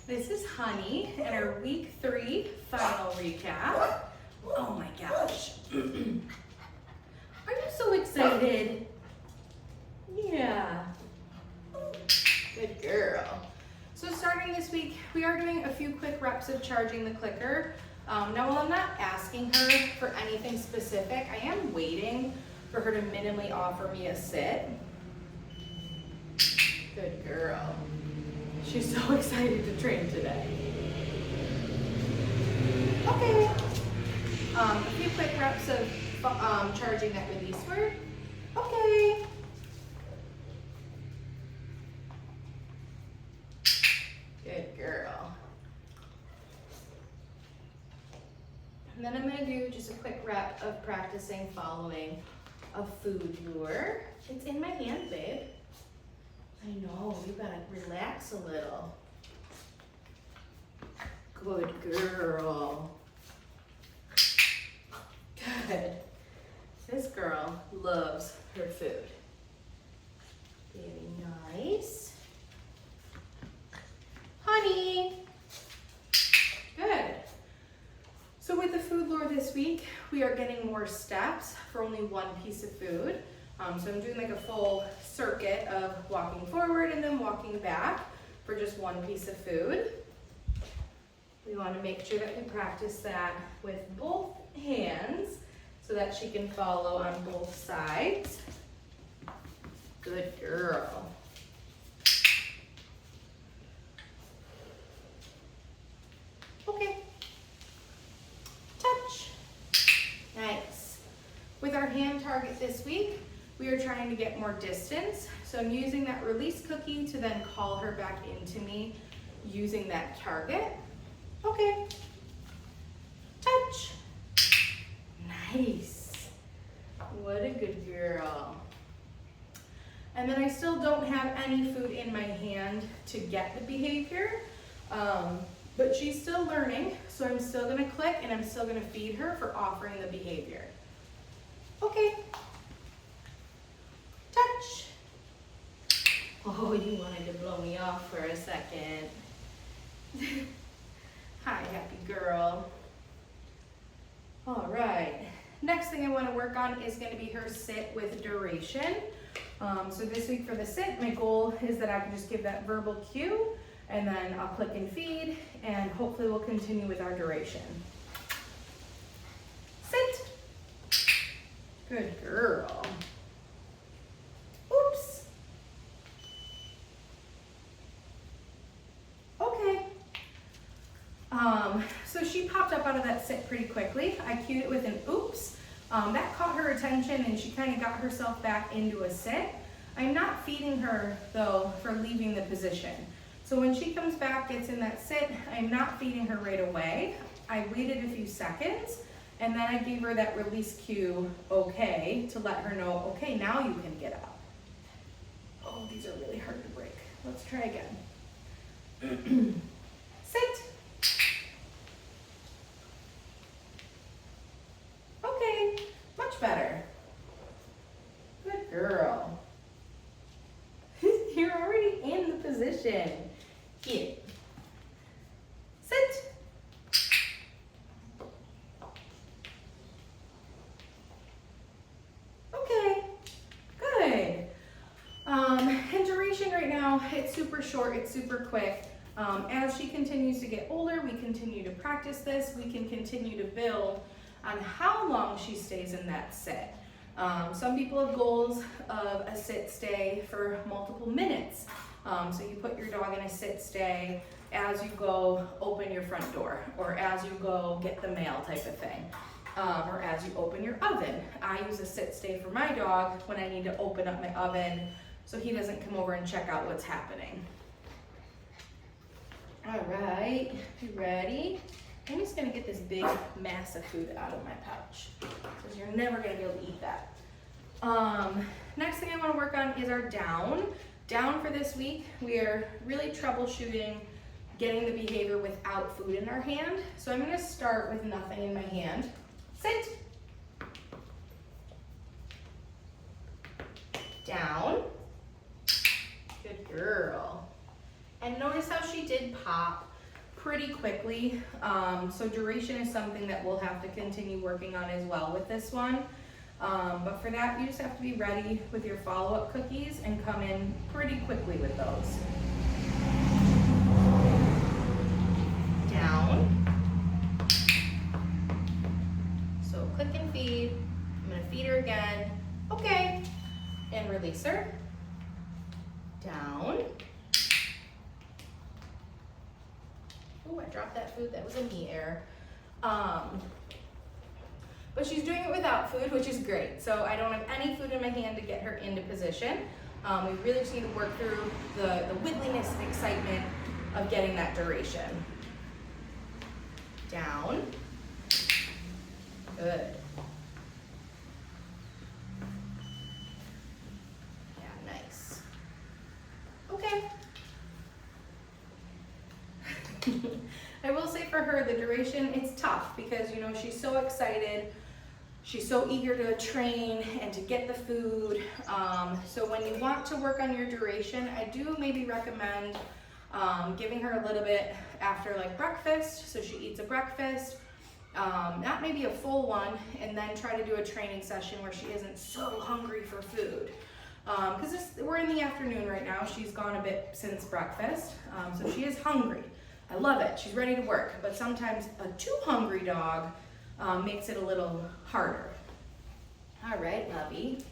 This is Honey and our week 3 final recap. Oh my gosh. Are you so excited? Yeah. Good girl. So starting this week, we are doing a few quick reps of charging the clicker. Now while I'm not asking her for anything specific, I am waiting for her to minimally offer me a sit. Good girl. She's so excited to train today. Okay. A few quick reps of charging that release word. Okay. Good girl. And then I'm going to do just a quick rep of practicing following a food lure. It's in my hand, babe. I know, you gotta relax a little. Good girl. Good. This girl loves her food. Very nice. Honey. Good. So with the food lure this week, we are getting more steps for only one piece of food. So I'm doing like a full circuit of walking forward and then walking back for just one piece of food. We want to make sure that we practice that with both hands so that she can follow on both sides. Good girl. Okay. Touch. Nice. With our hand target this week, we are trying to get more distance. So I'm using that release cookie to then call her back into me using that target. Okay. Touch. Nice. What a good girl. And then I still don't have any food in my hand to get the behavior, but she's still learning. So I'm still gonna click and I'm still gonna feed her for offering the behavior. Okay. Touch. Oh, you wanted to blow me off for a second. Hi, happy girl. All right. Next thing I want to work on is going to be her sit with duration. So this week for the sit, my goal is that I can just give that verbal cue and then I'll click and feed and hopefully we'll continue with our duration. Sit. Good girl. Oops. Okay. So she popped up out of that sit pretty quickly. I cued it with an oops. That caught her attention and she kind of got herself back into a sit. I'm not feeding her though for leaving the position. So when she comes back, gets in that sit, I'm not feeding her right away. I waited a few seconds and then I gave her that release cue, okay, to let her know, okay, now you can get up. Oh, these are really hard to break. Let's try again. Sit. Okay, much better. Good girl. You're already in the position. Here. Sit. Okay, good. And duration right now, it's super short, it's super quick. As she continues to get older, we continue to practice this. We can continue to build on how long she stays in that sit. Some people have goals of a sit stay for multiple minutes. So you put your dog in a sit stay as you go open your front door or as you go get the mail type of thing. Or as you open your oven. I use a sit stay for my dog when I need to open up my oven so he doesn't come over and check out what's happening. All right, you ready? I'm just gonna get this big mass of food out of my pouch because you're never gonna be able to eat that. Next thing I wanna work on is our down. Down for this week, we are really troubleshooting getting the behavior without food in our hand. So I'm gonna start with nothing in my hand. Sit. Down. Good girl. And notice how she did pop pretty quickly. So duration is something that we'll have to continue working on as well with this one. But for that, you just have to be ready with your follow-up cookies and come in pretty quickly with those. Down. So click and feed. I'm gonna feed her again. Okay. And release her. Down. Oh, I dropped that food. That was a me error. But she's doing it without food, which is great. So I don't have any food in my hand to get her into position. We really just need to work through the wiggliness and excitement of getting that duration. Down. Good. Yeah, nice. Okay. I will say for her, the duration, it's tough because, you know, she's so excited. She's so eager to train and to get the food. So when you want to work on your duration, I do maybe recommend giving her a little bit after like breakfast. So she eats a breakfast, not maybe a full one, and then try to do a training session where she isn't so hungry for food. Because we're in the afternoon right now. She's gone a bit since breakfast, so she is hungry. I love it. She's ready to work, but sometimes a too hungry dog makes it a little harder. All right, lovey.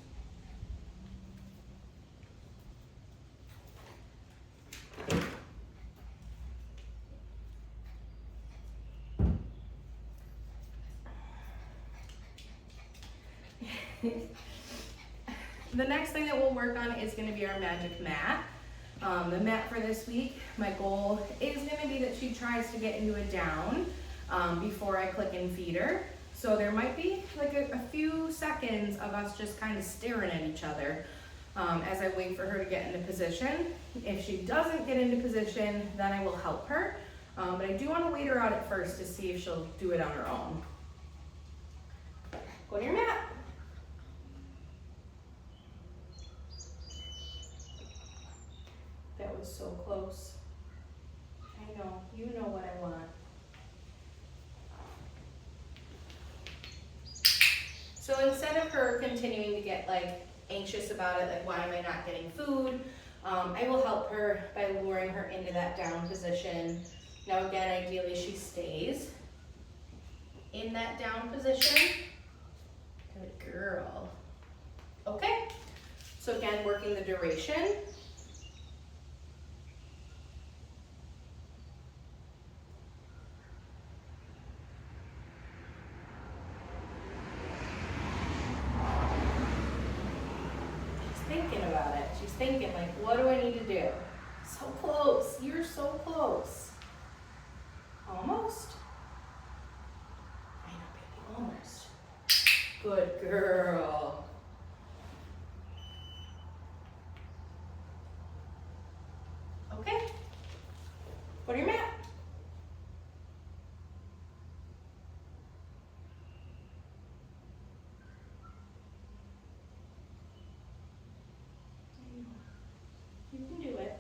The next thing that we'll work on is going to be our magic mat. The mat for this week, my goal is going to be that she tries to get into a down before I click and feed her. So there might be like a few seconds of us just kind of staring at each other as I wait for her to get into position. If she doesn't get into position, then I will help her. But I do want to wait her out at first to see if she'll do it on her own. Go to your mat. That was so close. I know, you know what I want. So instead of her continuing to get like anxious about it, like why am I not getting food, I will help her by luring her into that down position. Now again, ideally she stays in that down position. Good girl. Okay, so again, working the duration. Thinking about it. She's thinking like, what do I need to do? So close. You're so close. Almost. I know, baby. Almost. Good girl. Okay. Go to your mat. You can do it.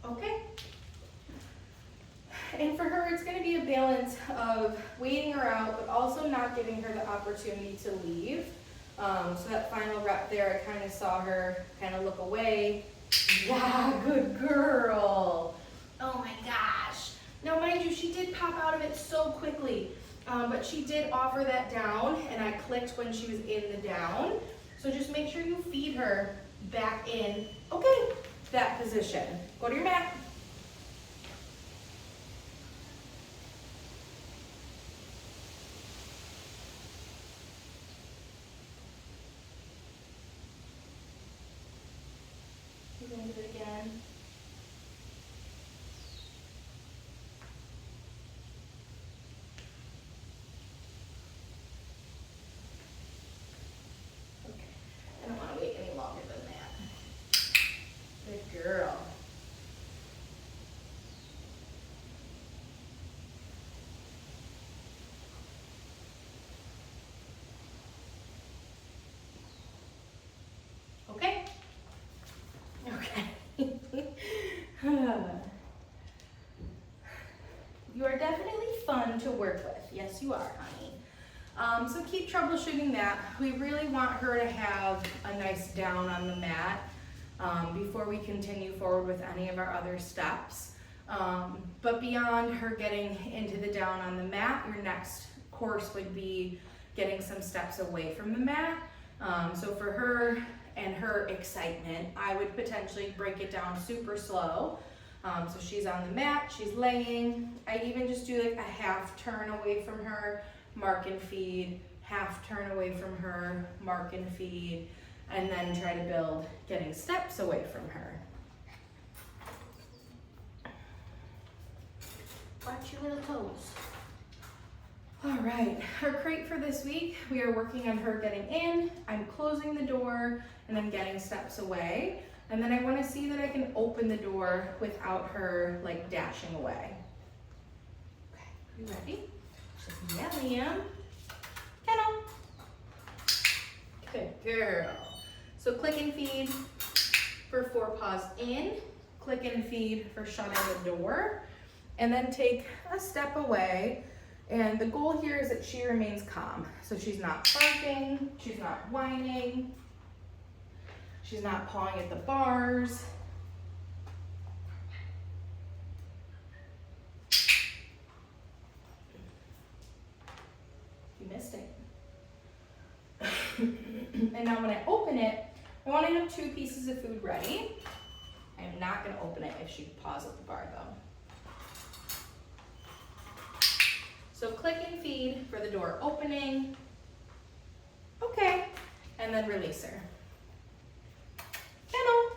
Okay. And for her, it's going to be a balance of waiting her out, but also not giving her the opportunity to leave. So that final rep there, I kind of saw her kind of look away. Yeah, good girl. Oh my gosh. Now, mind you, she did pop out of it so quickly, but she did offer that down, and I clicked when she was in the down. So just make sure you feed her back in, okay, that position. Go to your mat. We're going to do it again. Okay, I don't want to wait any longer than that. Good girl. You are definitely fun to work with. Yes, you are, honey. So keep troubleshooting that. We really want her to have a nice down on the mat before we continue forward with any of our other steps. But beyond her getting into the down on the mat, your next course would be getting some steps away from the mat. So for her and her excitement, I would potentially break it down super slow. So she's on the mat, she's laying. I even just do like a half turn away from her, mark and feed, half turn away from her, mark and feed, and then try to build getting steps away from her. Watch your little toes. All right, our crate for this week, we are working on her getting in. I'm closing the door and then getting steps away. And then I want to see that I can open the door without her like dashing away. Okay, you ready? Yeah, Liam. Kennel. Good girl. So click and feed for 4 paws in, click and feed for shutting the door, and then take a step away. And the goal here is that she remains calm. So she's not barking, she's not whining, she's not pawing at the bars. You missed it. And now when I open it, I want to have 2 pieces of food ready. I am not going to open it if she paws at the bar though. So click and feed for the door opening. Okay, and then release her. Kennel.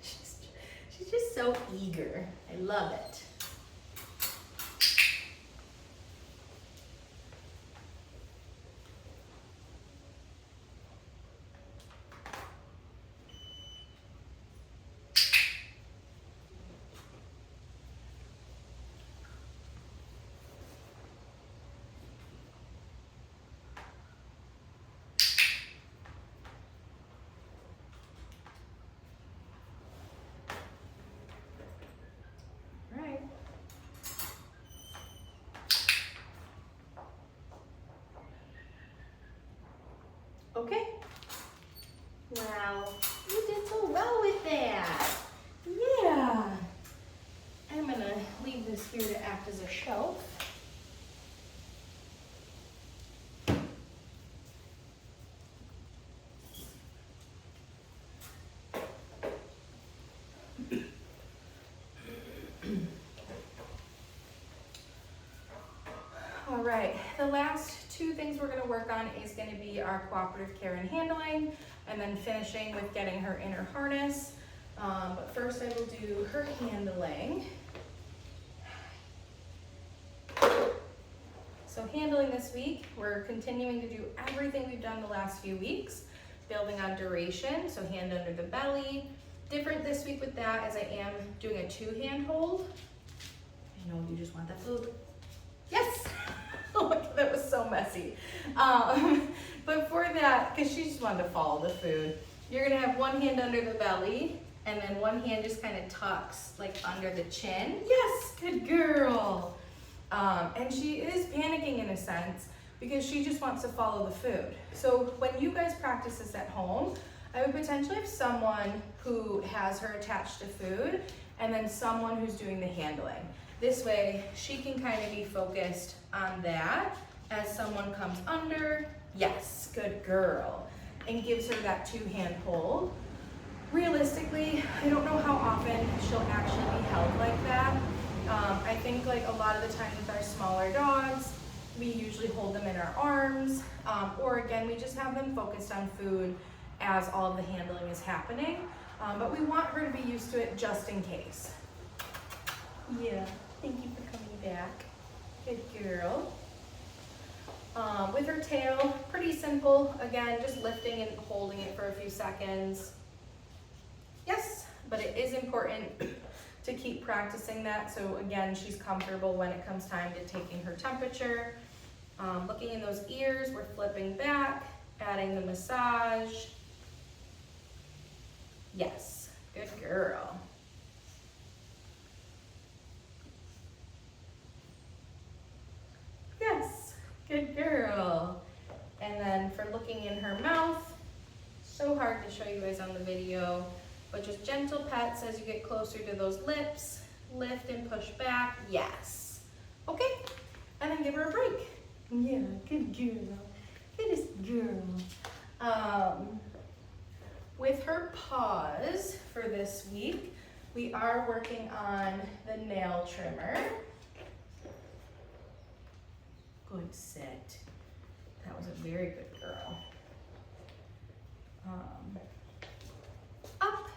She's just so eager. I love it. Okay. Wow, you did so well with that. Yeah. I'm gonna leave this here to act as a shelf. All right, the last 2 things we're going to work on is going to be our cooperative care and handling, and then finishing with getting her in her harness. But first I will do her handling. So handling this week, we're continuing to do everything we've done the last few weeks, building on duration, so hand under the belly. Different this week with that as I am doing a 2-hand hold. I know you just want that food. Yes! Oh my God, that was so messy. But for that, because she just wanted to follow the food, you're gonna have 1 hand under the belly, and then 1 hand just kind of tucks like under the chin. Yes, good girl. And she is panicking in a sense because she just wants to follow the food. So when you guys practice this at home, I would potentially have someone who has her attached to food and then someone who's doing the handling. This way, she can kind of be focused on that as someone comes under, yes, good girl, and gives her that 2-hand hold. Realistically, I don't know how often she'll actually be held like that. I think like a lot of the time with our smaller dogs, we usually hold them in our arms, or again, we just have them focused on food as all of the handling is happening. But we want her to be used to it just in case. Yeah. Thank you for coming back. Good girl. With her tail, pretty simple. Again, just lifting and holding it for a few seconds. Yes, but it is important to keep practicing that. So again, she's comfortable when it comes time to taking her temperature. Looking in those ears, we're flipping back, adding the massage. Yes, good girl. show you guys on the video, but just gentle pets as you get closer to those lips. Lift and push back, yes. Okay, and then give her a break. Yeah, good girl, goodest girl. With her paws for this week, we are working on the nail trimmer. Good sit. That was a very good girl. Up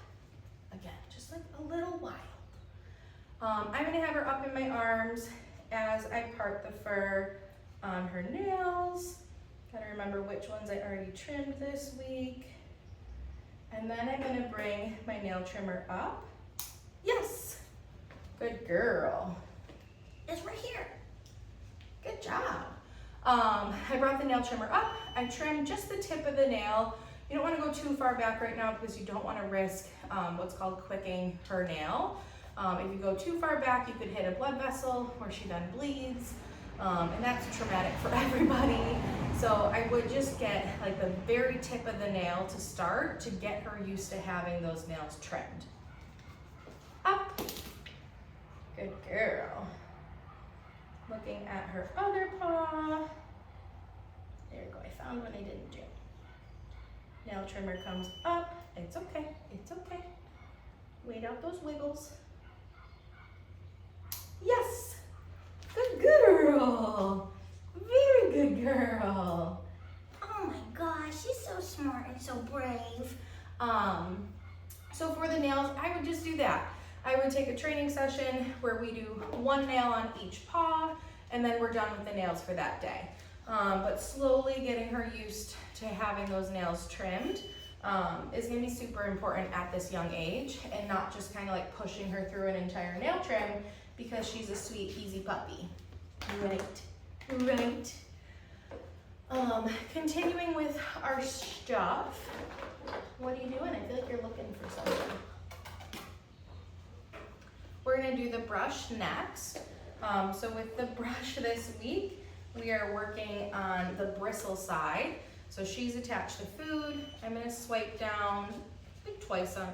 again, just like a little wild. I'm gonna have her up in my arms as I part the fur on her nails. Gotta remember which ones I already trimmed this week. And then I'm gonna bring my nail trimmer up. Yes, good girl. It's right here. Good job. I brought the nail trimmer up. I trimmed just the tip of the nail. You don't want to go too far back right now because you don't want to risk what's called quicking her nail. If you go too far back, you could hit a blood vessel where she then bleeds, and that's traumatic for everybody. So I would just get like the very tip of the nail to start to get her used to having those nails trimmed. Up. Good girl. Looking at her other paw. There you go, I found one I didn't do. Nail trimmer comes up. It's okay, it's okay. Wait out those wiggles. Yes, good girl. Very good girl. Oh my gosh, she's so smart and so brave. So for the nails, I would just do that. I would take a training session where we do one nail on each paw, and then we're done with the nails for that day. But slowly getting her used to having those nails trimmed is gonna be super important at this young age, and not just kind of like pushing her through an entire nail trim because she's a sweet, easy puppy. Right, right. Continuing with our stuff. What are you doing? I feel like you're looking for something. We're gonna do the brush next. So with the brush this week, we are working on the bristle side. So she's attached to food. I'm gonna swipe down like twice or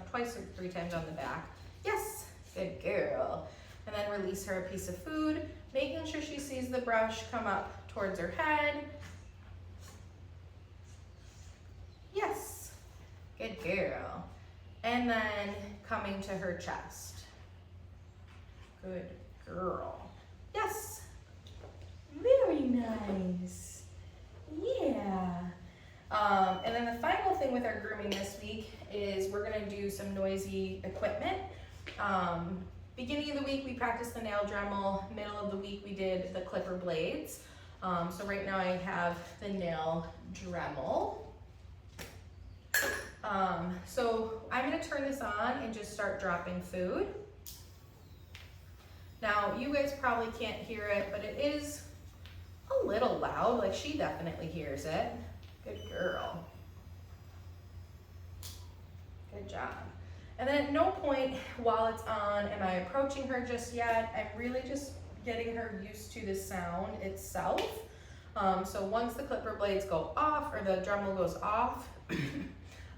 3 times on the back. Yes, good girl. And then release her a piece of food, making sure she sees the brush come up towards her head. Yes, good girl. And then coming to her chest. Good girl. Yes. Very nice. Yeah. And then the final thing with our grooming this week is we're gonna do some noisy equipment. Beginning of the week, we practiced the nail Dremel. Middle of the week, we did the clipper blades. So right now I have the nail Dremel. So I'm gonna turn this on and just start dropping food. Now, you guys probably can't hear it, but it is a little loud. Like, she definitely hears it. Good girl. Good job. And then at no point while it's on am I approaching her just yet. I'm really just getting her used to the sound itself. So once the clipper blades go off, or the Dremel goes off,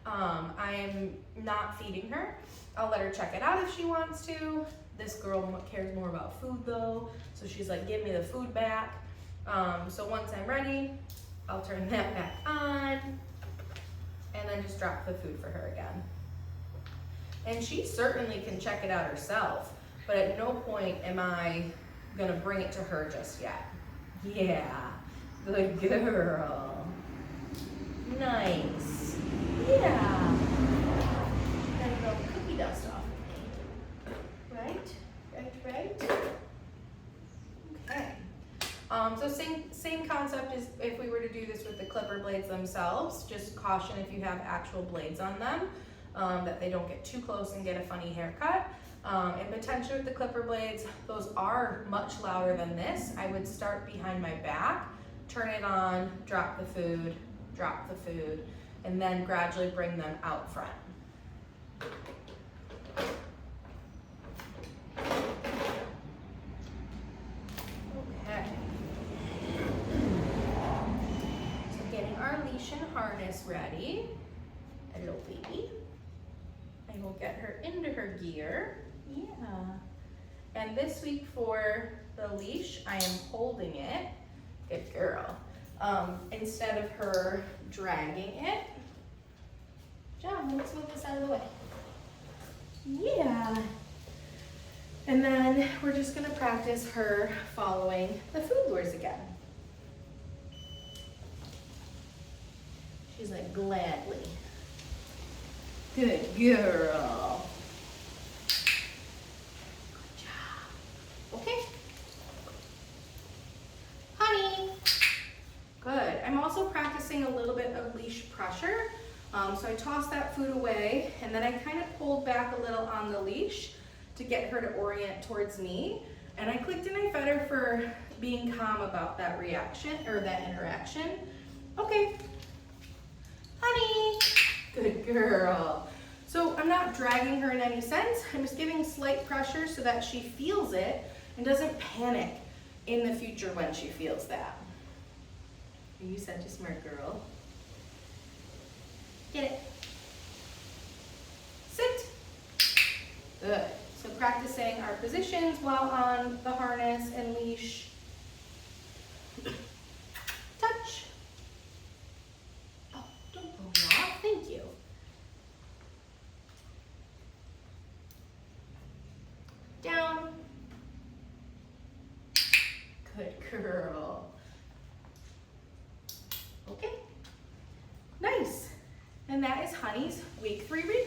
I'm not feeding her. I'll let her check it out if she wants to. This girl cares more about food though, so she's like, give me the food back. So once I'm ready, I'll turn that back on, and then just drop the food for her again. And she certainly can check it out herself, but at no point am I gonna bring it to her just yet. Yeah, good girl. Nice. Yeah. Gotta go cookie dust off. Right? Okay. So same concept as if we were to do this with the clipper blades themselves. Just caution if you have actual blades on them, that they don't get too close and get a funny haircut. And potentially with the clipper blades, those are much louder than this. I would start behind my back, turn it on, drop the food, and then gradually bring them out front. Okay. So getting our leash and harness ready. Hello, baby. I will get her into her gear. Yeah. And this week for the leash, I am holding it. Good girl. Instead of her dragging it. John, let's move this out of the way. Yeah. And then we're just gonna practice her following the food lures again. She's like, gladly. Good girl. Good job. Okay. Honey. Good. I'm also practicing a little bit of leash pressure. So I tossed that food away and then I kind of pulled back a little on the leash to get her to orient towards me. And I clicked and I fed her for being calm about that reaction or that interaction. Okay. Honey. Good girl. So I'm not dragging her in any sense. I'm just giving slight pressure so that she feels it and doesn't panic in the future when she feels that. Are you such a smart girl? Get it. Sit. Good. So practicing our positions while on the harness and leash. Touch. Oh, don't pull me off. Thank you. Down. Good girl. Okay. Nice. And that is Honey's week 3 recap.